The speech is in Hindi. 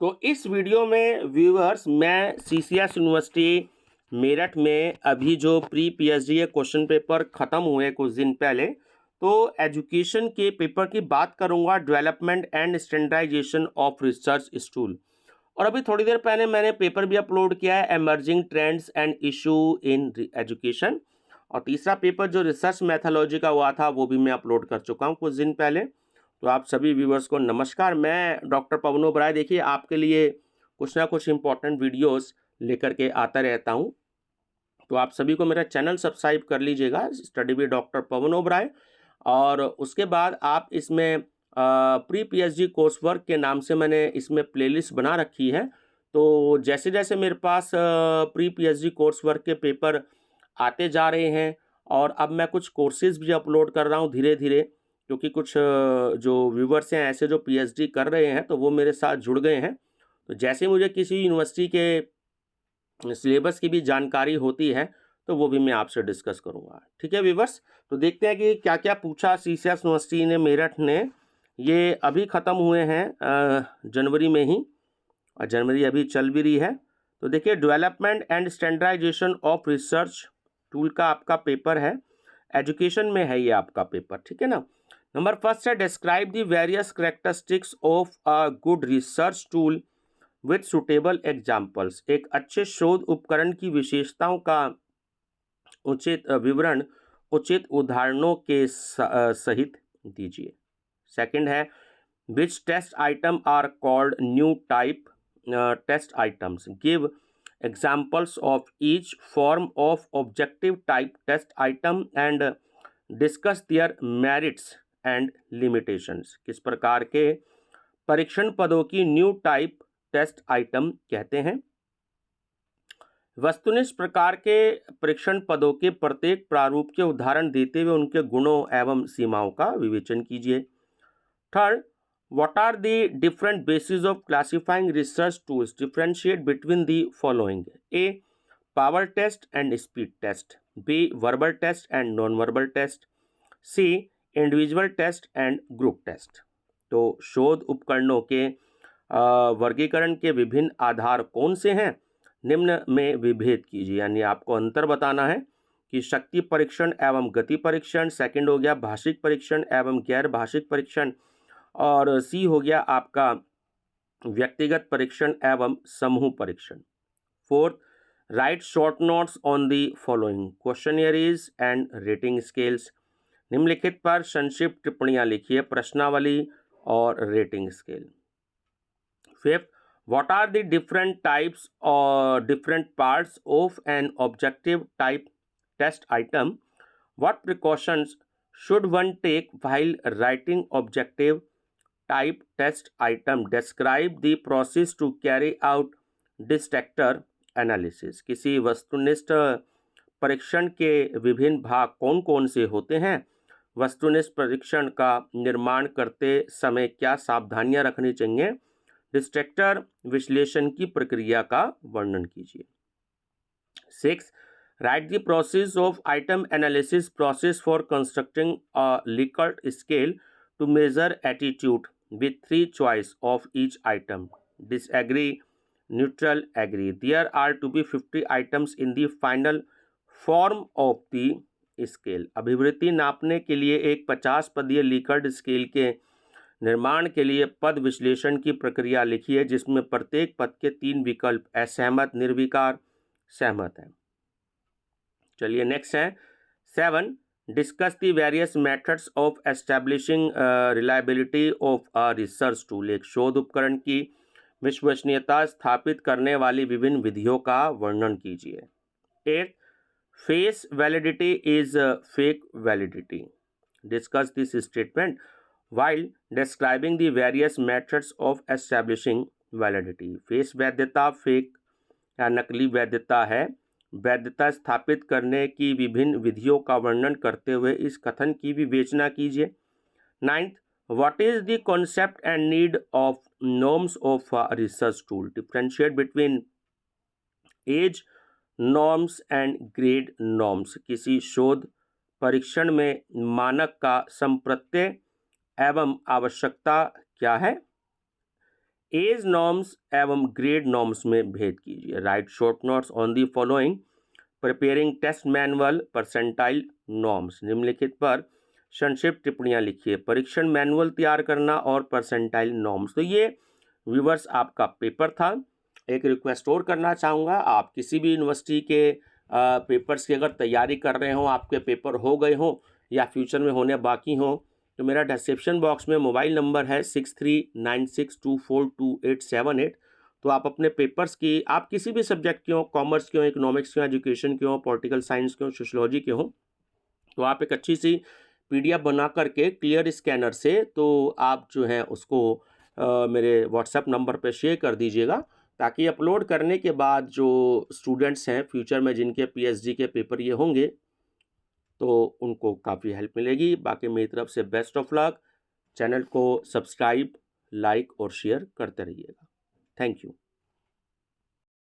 तो इस वीडियो में व्यूअर्स मैं सीसीएस यूनिवर्सिटी मेरठ में अभी जो प्री पीएचडी के क्वेश्चन पेपर ख़त्म हुए कुछ दिन पहले, तो एजुकेशन के पेपर की बात करूंगा, development and standardisation of research tool. और अभी थोड़ी देर पहले मैंने पेपर भी अपलोड किया है, emerging trends and issue in education. और तीसरा पेपर जो रिसर्च मैथोलॉजी का हुआ था वो भी मैं अपलोड कर चुका हूँ कुछ दिन पहले। तो आप सभी व्यूवर्स को नमस्कार, मैं डॉक्टर पवन ओबराय देखिए आपके लिए कुछ ना कुछ इम्पोर्टेंट वीडियोस लेकर के आता रहता हूँ। तो आप सभी को मेरा चैनल सब्सक्राइब कर लीजिएगा, स्टडी विद डॉक्टर पवन ओबराय। और उसके बाद आप इसमें प्री पीएचडी कोर्स वर्क के नाम से मैंने इसमें प्लेलिस्ट बना रखी है। तो जैसे जैसे मेरे पास प्री पीएचडी कोर्स वर्क के पेपर आते जा रहे हैं और अब मैं कुछ कोर्सेज भी अपलोड कर रहा हूँ धीरे धीरे, क्योंकि कुछ जो व्यूवर्स हैं ऐसे जो पीएचडी कर रहे हैं तो वो मेरे साथ जुड़ गए हैं। तो जैसे मुझे किसी यूनिवर्सिटी के सिलेबस की भी जानकारी होती है तो वो भी मैं आपसे डिस्कस करूंगा। ठीक है व्यूवर्स, तो देखते हैं कि क्या क्या पूछा सीसीएस यूनिवर्सिटी ने मेरठ ने। ये अभी ख़त्म हुए हैं जनवरी में ही, और जनवरी अभी चल भी रही है। तो देखिए, development and standardisation of research tool का आपका पेपर है, एजुकेशन में है ये आपका पेपर, ठीक है ना। नंबर फर्स्ट है, describe the various characteristics of a good research tool with suitable examples. एक अच्छे शोध उपकरण की विशेषताओं का उचित विवरण उचित उदाहरणों के सहित दीजिए। सेकंड है, which test item are called new type test items, give examples of each form of objective type test item and discuss their merits and limitations। किस प्रकार के परीक्षण पदों की न्यू टाइप टेस्ट आइटम कहते हैं। वस्तुनिष्ठ प्रकार के परीक्षण पदों के प्रत्येक प्रारूप के उदाहरण देते हुए उनके गुणों एवं सीमाओं का विवेचन कीजिए। Third, what are the different bases of classifying research tools? Differentiate between the following: A, power test and speed test; B, verbal test and non-verbal test; C, individual test and group test। तो शोध उपकरणों के वर्गीकरण के विभिन्न आधार कौन से हैं, निम्न में विभेद कीजिए। यानी आपको अंतर बताना है कि शक्ति परीक्षण एवं गति परीक्षण, सेकंड हो गया भाषिक परीक्षण एवं गैर भाषिक परीक्षण, और सी हो गया आपका व्यक्तिगत परीक्षण एवं समूह परीक्षण। Fourth, write short notes on the following questionnaires and rating scales. निम्नलिखित पर संक्षिप्त टिप्पणियां लिखिए, प्रश्नावली और rating scale. Fifth, what are the different types और different parts of an objective type test item, what precautions should one take while writing objective type test item? Describe the process to carry out distractor analysis. किसी वस्तुनिष्ठ परीक्षण के विभिन्न भाग कौन कौन से होते हैं, वस्तुनिष्ठ परीक्षण का निर्माण करते समय क्या सावधानियां रखनी चाहिए, डिस्ट्रैक्टर विश्लेषण की प्रक्रिया का वर्णन कीजिए। 6, write the process of item analysis process for constructing a Likert scale to measure attitude with 3 choice of each item: disagree, neutral, agree। There are to be 50 items in the final form of the scale। अभिवृत्ति नापने के लिए एक 50 पदीय लिकर्ट स्केल के निर्माण के लिए पद विश्लेषण की प्रक्रिया लिखिए, जिसमें प्रत्येक पद के 3 विकल्प असहमत, निर्विकार, सहमत है। चलिए नेक्स्ट है 7, discuss the various methods of establishing reliability of a research tool. एक शोध उपकरण की विश्वसनीयता स्थापित करने वाली विभिन्न विधियों का वर्णन कीजिए। 8, face validity is fake validity. Discuss this statement while describing the various methods of establishing validity। Face वैधता फेक या नकली वैधता है, वैधता स्थापित करने की विभिन्न विधियों का वर्णन करते हुए इस कथन की विवेचना कीजिए। 9th, what is the concept and need of norms of a research tool? Differentiate between age norms and grade norms. किसी शोध परीक्षण में मानक का संप्रत्यय एवं आवश्यकता क्या है? एज नॉर्म्स एवं ग्रेड नॉर्म्स में भेद कीजिए। Write short notes on the following. Preparing test manual percentile norms. निम्नलिखित पर संक्षिप्त टिप्पणियां लिखिए। परीक्षण मैनुअल तैयार करना और परसेंटाइल नॉर्म्स। तो ये व्यूवर्स आपका पेपर था। एक रिक्वेस्ट और करना चाहूँगा, आप किसी भी यूनिवर्सिटी के पेपर्स की अगर तैयारी कर रहे हो, आपके पेपर हो गए हों या फ्यूचर में होने बाकी हों, तो मेरा डिस्क्रिप्शन बॉक्स में मोबाइल नंबर है 6396242878। तो आप अपने पेपर्स की, आप किसी भी सब्जेक्ट के हों, कॉमर्स के हों, इकोनॉमिक्स के हों, एजुकेशन के हों, पॉलिटिकल साइंस के हों, सोशलॉजी के हों, तो आप एक अच्छी सी पीडीएफ बना करके क्लियर स्कैनर से तो आप जो है उसको मेरे व्हाट्सएप नंबर पे शेयर कर दीजिएगा, ताकि अपलोड करने के बाद जो स्टूडेंट्स हैं फ्यूचर में जिनके पीएचडी के पेपर ये होंगे तो उनको काफ़ी हेल्प मिलेगी। बाकी मेरी तरफ से बेस्ट ऑफ लक। चैनल को सब्सक्राइब, लाइक और शेयर करते रहिएगा। Thank you.